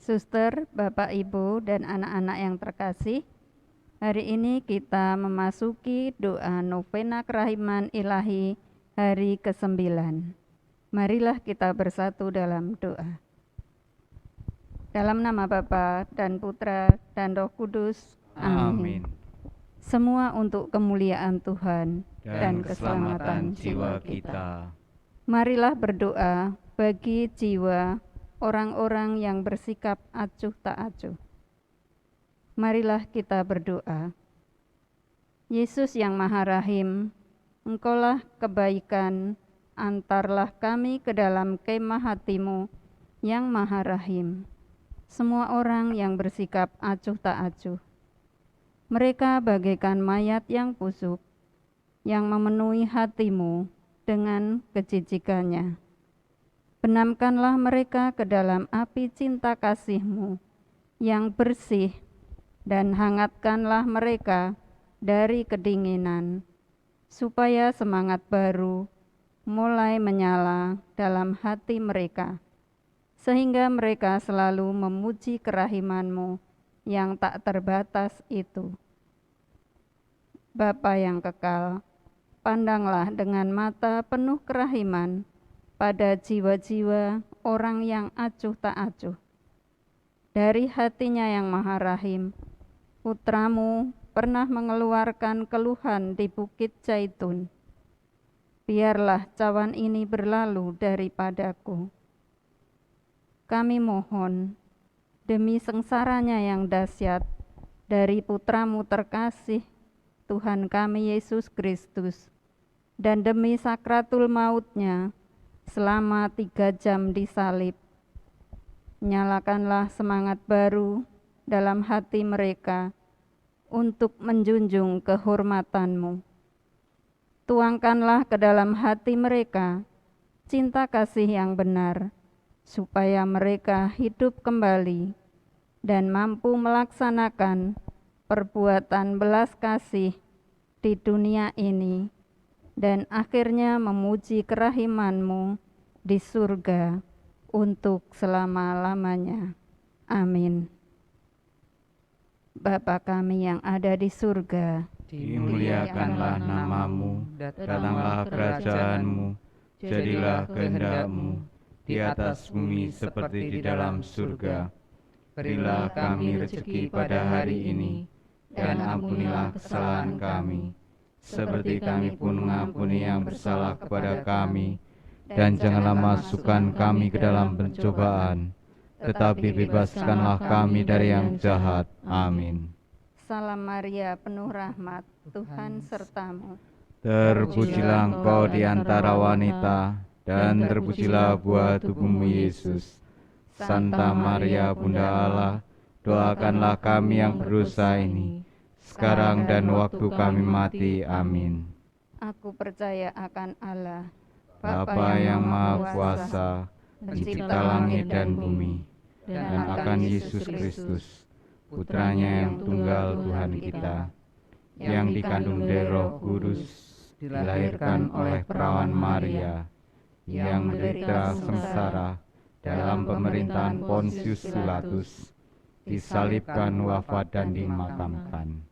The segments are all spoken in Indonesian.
Suster, Bapak, Ibu, dan anak-anak yang terkasih, hari ini kita memasuki doa novena kerahiman ilahi hari ke-9. Marilah kita bersatu dalam doa. Dalam nama Bapa dan Putra dan Roh Kudus. Amin. Semua untuk kemuliaan Tuhan dan keselamatan jiwa kita. Marilah berdoa bagi jiwa orang-orang yang bersikap acuh tak acuh. Marilah kita berdoa. Yesus yang Maha Rahim, Engkaulah kebaikan, antarlah kami ke dalam kemah hati-Mu yang Maha Rahim. Semua orang yang bersikap acuh tak acuh. Mereka bagaikan mayat yang busuk, yang memenuhi hati-Mu dengan kejijikannya. Benamkanlah mereka ke dalam api cinta kasih-Mu yang bersih, dan hangatkanlah mereka dari kedinginan, supaya semangat baru mulai menyala dalam hati mereka, sehingga mereka selalu memuji kerahiman-Mu yang tak terbatas itu. Bapa yang kekal, pandanglah dengan mata penuh kerahiman pada jiwa-jiwa orang yang acuh tak acuh. Dari hatinya yang Maha Rahim, Putra-Mu pernah mengeluarkan keluhan di Bukit Zaitun. Biarlah cawan ini berlalu daripadaku. Kami mohon, demi sengsaranya yang dahsyat dari Putra-Mu terkasih, Tuhan kami Yesus Kristus, dan demi sakratul maut-Nya selama 3 jam disalib, nyalakanlah semangat baru dalam hati mereka untuk menjunjung kehormatan-Mu. Tuangkanlah ke dalam hati mereka cinta kasih yang benar, supaya mereka hidup kembali dan mampu melaksanakan perbuatan belas kasih di dunia ini, dan akhirnya memuji kerahiman-Mu di surga untuk selama-lamanya. Amin. Bapa kami yang ada di surga, dimuliakanlah nama-Mu, datanglah kerajaan-Mu, jadilah kehendak-Mu di atas bumi seperti di dalam surga. Berilah kami rezeki pada hari ini, dan ampunilah kesalahan kami, seperti kami pun mengampuni yang bersalah kepada kami. Dan janganlah masukkan kami ke dalam pencobaan, tetapi bebaskanlah kami dari yang jahat. Amin. Salam Maria, penuh rahmat, Tuhan serta-Mu. Terpujilah Engkau di antara wanita, dan terpujilah buah tubuh-Mu Yesus. Santa Maria, Bunda Allah, doakanlah kami yang berdosa ini, sekarang dan waktu kami mati. Amin. Aku percaya akan Allah, Bapa yang Maha Kuasa, pencipta langit dan bumi, dan akan Yesus Kristus, Putranya yang tunggal Tuhan kita, yang dikandung dari Roh Kudus, dilahirkan oleh perawan Maria, yang menderita sengsara dalam pemerintahan Pontius Pilatus, disalibkan, wafat, dan dimakamkan,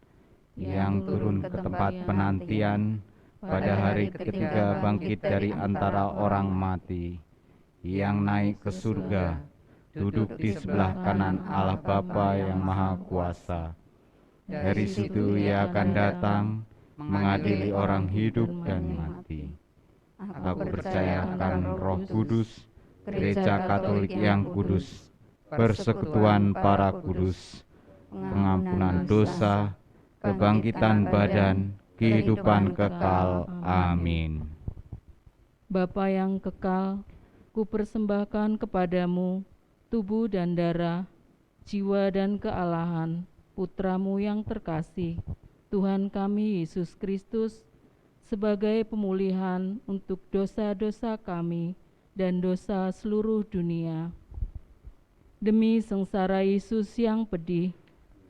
yang turun ke tempat penantian, pada hari ketiga bangkit dari antara orang mati, yang naik ke surga, duduk di sebelah kanan Allah Bapa yang Maha Kuasa. Dari situ Ia akan datang mengadili orang hidup dan mati. Aku percaya akan Roh Kudus, Gereja Katolik yang kudus, persekutuan para kudus, pengampunan dosa, kebangkitan badan, kehidupan kekal. Amin. Bapa yang kekal, kupersembahkan kepadamu tubuh dan darah, jiwa dan kealahan Putra-Mu yang terkasih, Tuhan kami Yesus Kristus, sebagai pemulihan untuk dosa-dosa kami dan dosa seluruh dunia. Demi sengsara Yesus yang pedih,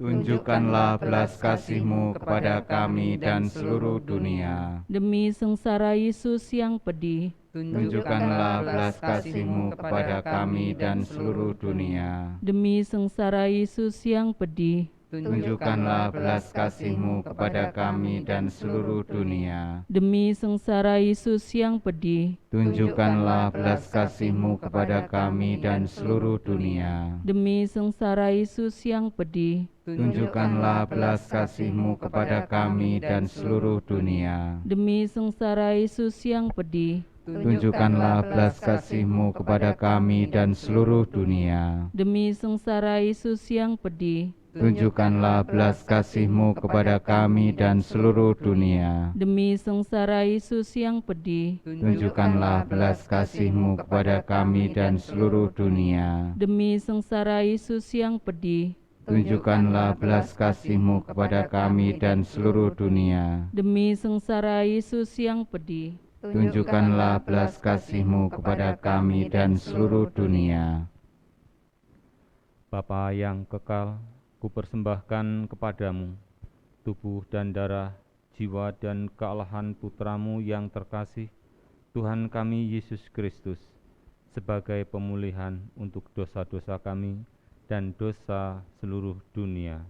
tunjukkanlah belas kasih-Mu kepada kami dan seluruh dunia. Demi sengsara Yesus yang pedih, tunjukkanlah belas kasih-Mu kepada kami dan seluruh dunia. Demi sengsara Yesus yang pedih, Tunjukkanlah belas kasih-Mu kepada kami dan seluruh dunia. demi sengsara Yesus yang pedih, Tunjukkanlah belas kasih-Mu kepada kami dan seluruh dunia. demi sengsara Yesus yang pedih, Tunjukkanlah belas kasih-Mu kepada kami dan seluruh dunia. demi sengsara Yesus yang pedih, Tunjukkanlah belas kasih-Mu kepada kami dan seluruh dunia. demi sengsara Yesus yang pedih, Tunjukkanlah belas kasih-Mu kepada kami dan seluruh dunia. demi sengsara Yesus yang pedih, Tunjukkanlah belas kasih-Mu kepada kami dan seluruh dunia. demi sengsara Yesus yang pedih, Tunjukkanlah belas kasih-Mu kepada kami dan seluruh dunia. demi sengsara Yesus yang pedih, Tunjukkanlah belas kasih-Mu kepada kami dan seluruh dunia. Bapa yang kekal, kupersembahkan kepadamu tubuh dan darah, jiwa dan kealahan Putramu yang terkasih, Tuhan kami Yesus Kristus, sebagai pemulihan untuk dosa-dosa kami dan dosa seluruh dunia.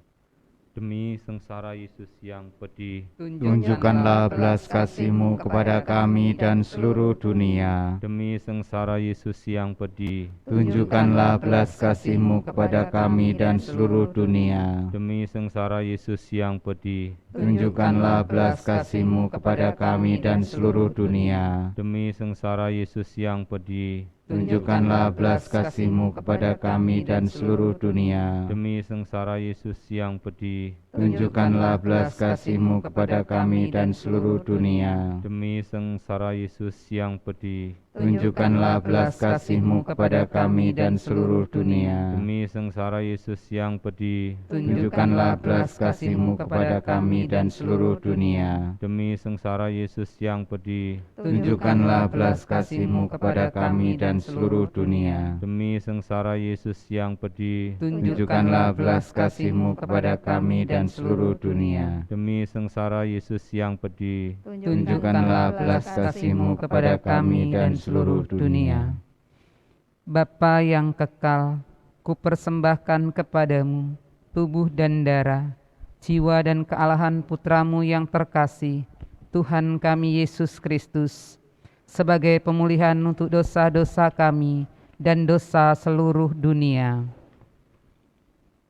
Demi sengsara Yesus yang pedih, Tunjukkanlah belas kasih-Mu kepada kami dan seluruh dunia. demi sengsara Yesus yang pedih, Tunjukkanlah belas kasih-Mu kepada kami dan seluruh dunia. demi sengsara Yesus yang pedih, Tunjukkanlah belas kasih-Mu kepada kami dan seluruh dunia. demi sengsara Yesus yang pedih, Tunjukkanlah belas kasih-Mu kepada kami dan seluruh dunia. demi sengsara Yesus yang pedih, Tunjukkanlah belas kasih-Mu kepada kami dan seluruh dunia. demi sengsara Yesus yang pedih, Tunjukkanlah belas kasih-Mu kepada kami dan seluruh dunia. demi sengsara Yesus yang pedih, Tunjukkanlah belas kasih-Mu kepada kami dan seluruh dunia. demi sengsara Yesus yang pedih, Tunjukkanlah belas kasih-Mu kepada kami dan seluruh dunia. demi sengsara Yesus yang pedih, Tunjukkanlah belas kasih-Mu kepada kami dan seluruh dunia. demi sengsara Yesus yang pedih, Tunjukkanlah belas kasih-Mu kepada kami dan seluruh dunia. Bapa yang kekal, kupersembahkan kepadamu tubuh dan darah, jiwa dan kealahan Putramu yang terkasih, Tuhan kami Yesus Kristus, sebagai pemulihan untuk dosa-dosa kami dan dosa seluruh dunia.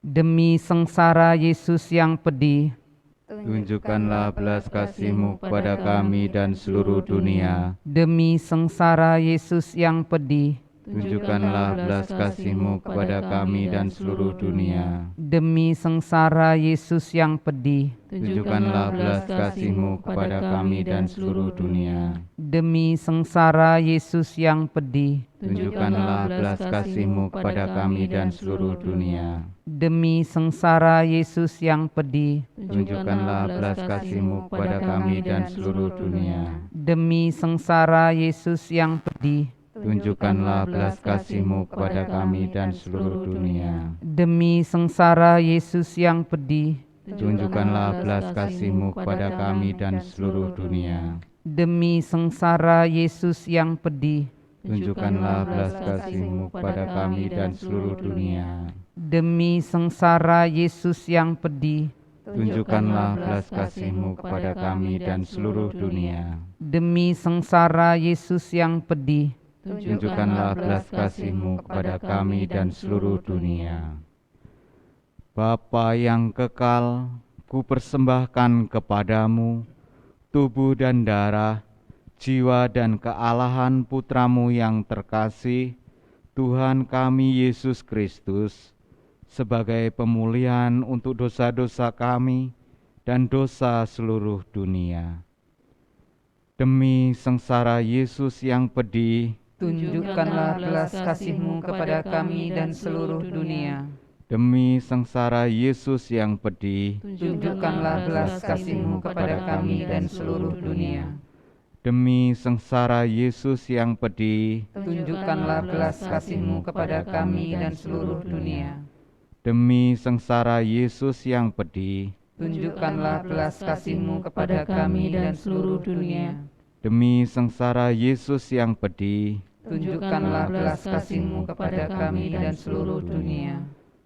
Demi sengsara Yesus yang pedih, Tunjukkanlah belas kasih-Mu kepada kami dan seluruh dunia. demi sengsara Yesus yang pedih, Tunjukkanlah belas kasih-Mu kepada kami dan seluruh dunia. demi sengsara Yesus yang pedih, Tunjukkanlah belas kasih-Mu kepada kami dan seluruh dunia. demi sengsara Yesus yang pedih, Tunjukkanlah belas kasih-Mu kepada kami dan seluruh dunia. demi sengsara Yesus yang pedih, Tunjukkanlah belas kasih-Mu kepada kami dan seluruh dunia. demi sengsara Yesus yang pedih, Tunjukkanlah belas kasih-Mu kepada kami dan seluruh dunia. demi sengsara Yesus yang pedih, Tunjukkanlah belas kasih-Mu kepada kami dan seluruh dunia. demi sengsara Yesus yang pedih, Tunjukkanlah belas kasih-Mu kepada kami dan seluruh dunia. demi sengsara Yesus yang pedih, Tunjukkanlah belas kasih-Mu kepada kami dan seluruh dunia. demi sengsara Yesus yang pedih, Tunjukkanlah belas kasih-Mu kepada kami dan seluruh dunia. Bapa yang kekal, kupersembahkan kepadamu tubuh dan darah, jiwa dan kealahan Putramu yang terkasih, Tuhan kami Yesus Kristus, sebagai pemulihan untuk dosa-dosa kami dan dosa seluruh dunia. Demi sengsara Yesus yang pedih, tunjukkanlah belas kasih-Mu kepada kami dan seluruh dunia. demi sengsara Yesus yang pedih, Tunjukkanlah belas kasih-Mu kepada kami dan seluruh dunia. demi sengsara Yesus yang pedih, Tunjukkanlah belas kasih-Mu kepada kami dan seluruh dunia. demi sengsara Yesus yang pedih, Tunjukkanlah belas kasih-Mu kepada kami dan seluruh dunia. Demi sengsara Yesus yang pedih, tunjukkanlah belas kasih-Mu kepada kami dan seluruh dunia.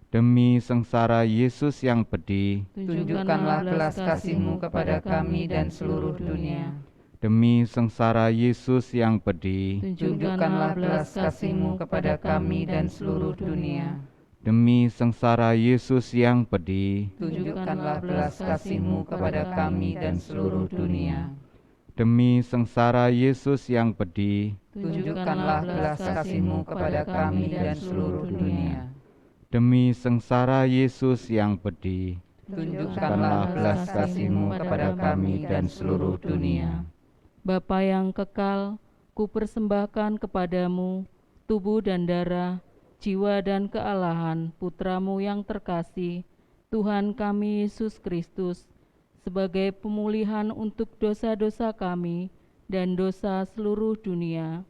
demi sengsara Yesus yang pedih, Tunjukkanlah belas kasih-Mu kepada kami dan seluruh dunia. demi sengsara Yesus yang pedih, Tunjukkanlah belas kasih-Mu kepada kami dan seluruh dunia. demi sengsara Yesus yang pedih, Tunjukkanlah belas kasih-Mu kepada kami dan seluruh dunia. demi sengsara Yesus yang pedih, Tunjukkanlah belas kasih-Mu kepada kami dan seluruh dunia. demi sengsara Yesus yang pedih, Tunjukkanlah belas kasih-Mu kepada kami dan seluruh dunia. Bapa yang kekal, kupersembahkan kepadamu tubuh dan darah, jiwa dan kealahan Putramu yang terkasih, Tuhan kami Yesus Kristus, sebagai pemulihan untuk dosa-dosa kami dan dosa seluruh dunia.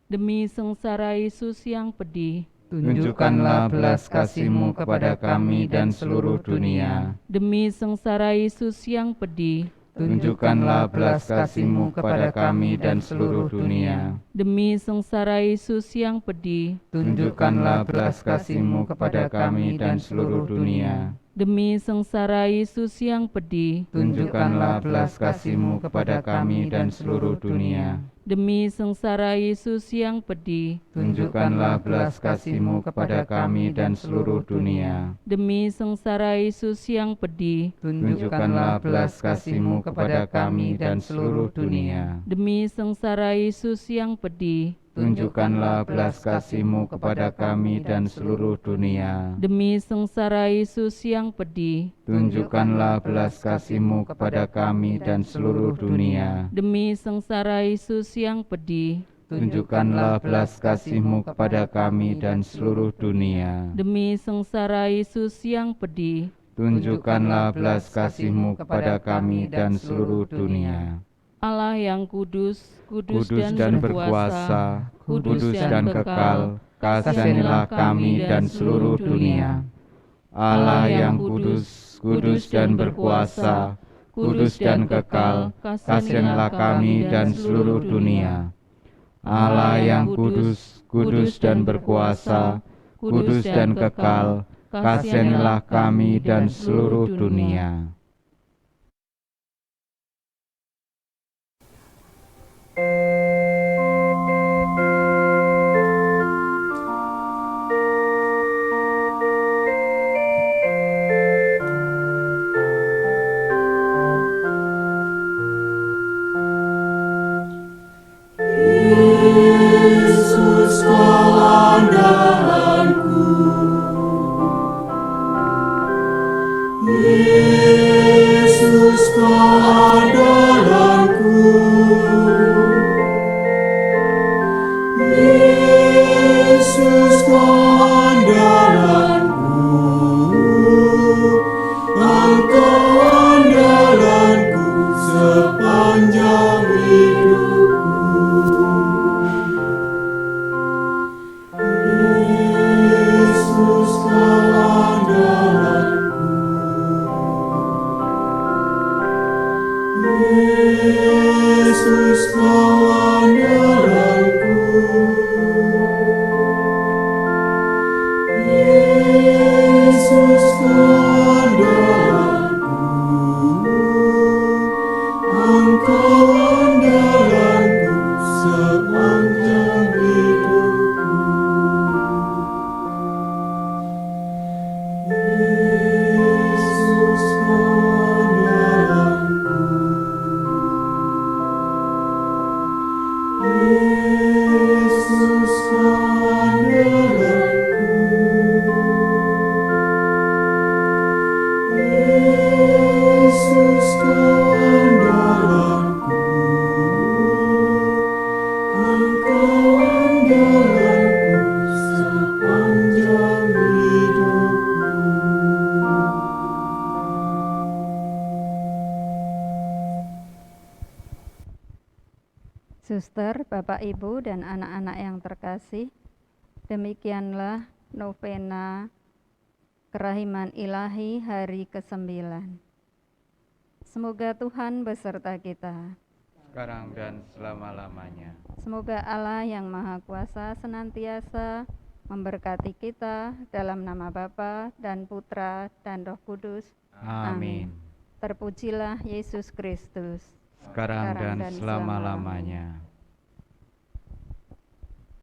Demi sengsara Yesus yang pedih, Tunjukkanlah belas kasih-Mu kepada kami dan seluruh dunia. demi sengsara Yesus yang pedih, tunjukkanlah belas kasih-Mu kepada kami dan seluruh dunia. demi sengsara Yesus yang pedih, Tunjukkanlah belas kasih-Mu kepada kami dan seluruh dunia. demi sengsara Yesus yang pedih, Tunjukkanlah belas kasih-Mu kepada kami dan seluruh dunia. demi sengsara Yesus yang pedih, Tunjukkanlah belas kasih-Mu kepada kami dan seluruh dunia. demi sengsara Yesus yang pedih, Tunjukkanlah belas kasih-Mu kepada kami dan seluruh dunia. demi sengsara Yesus yang pedih, Tunjukkanlah belas kasih-Mu kepada kami dan seluruh dunia. demi sengsara Yesus yang pedih, Tunjukkanlah belas kasih-Mu kepada kami dan seluruh dunia. demi sengsara Yesus yang pedih, Tunjukkanlah belas kasih-Mu kepada kami dan seluruh dunia. demi sengsara Yesus yang pedih, Tunjukkanlah belas kasih-Mu kepada kami dan seluruh dunia. Allah yang kudus, kudus, Kudus dan berkuasa, kudus dan kekal, kasihanilah kami dan seluruh dunia. Allah yang kudus, kudus dan berkuasa, kudus dan kekal, kasihanilah kami dan seluruh dunia. Allah yang kudus, kudus dan berkuasa, kudus dan kekal, kasihanilah kami dan seluruh dunia. Yesus kau andalanku, Yesus kau andalanku, Yesus kau andalanku, Engkau andalanku sepanjang hidupku. Yesus kau andalanku, Yesus kau andalanku, Yesus kau andalanku, Engkau andalanku sepanjang hidupku. Yesus kau andalanku, Yesus kau andalanku, Yesus kau andalanku, Engkau andalanku sepanjang hidupku. Suster, Bapak, Ibu, dan anak-anak yang terkasih, demikianlah novena Kerahiman Ilahi hari ke-9. Semoga Tuhan beserta kita. sekarang dan selama-lamanya. Semoga Allah yang Maha Kuasa senantiasa memberkati kita dalam nama Bapa dan Putra dan Roh Kudus. Amin. Terpujilah Yesus Kristus. Sekarang dan selama-lamanya.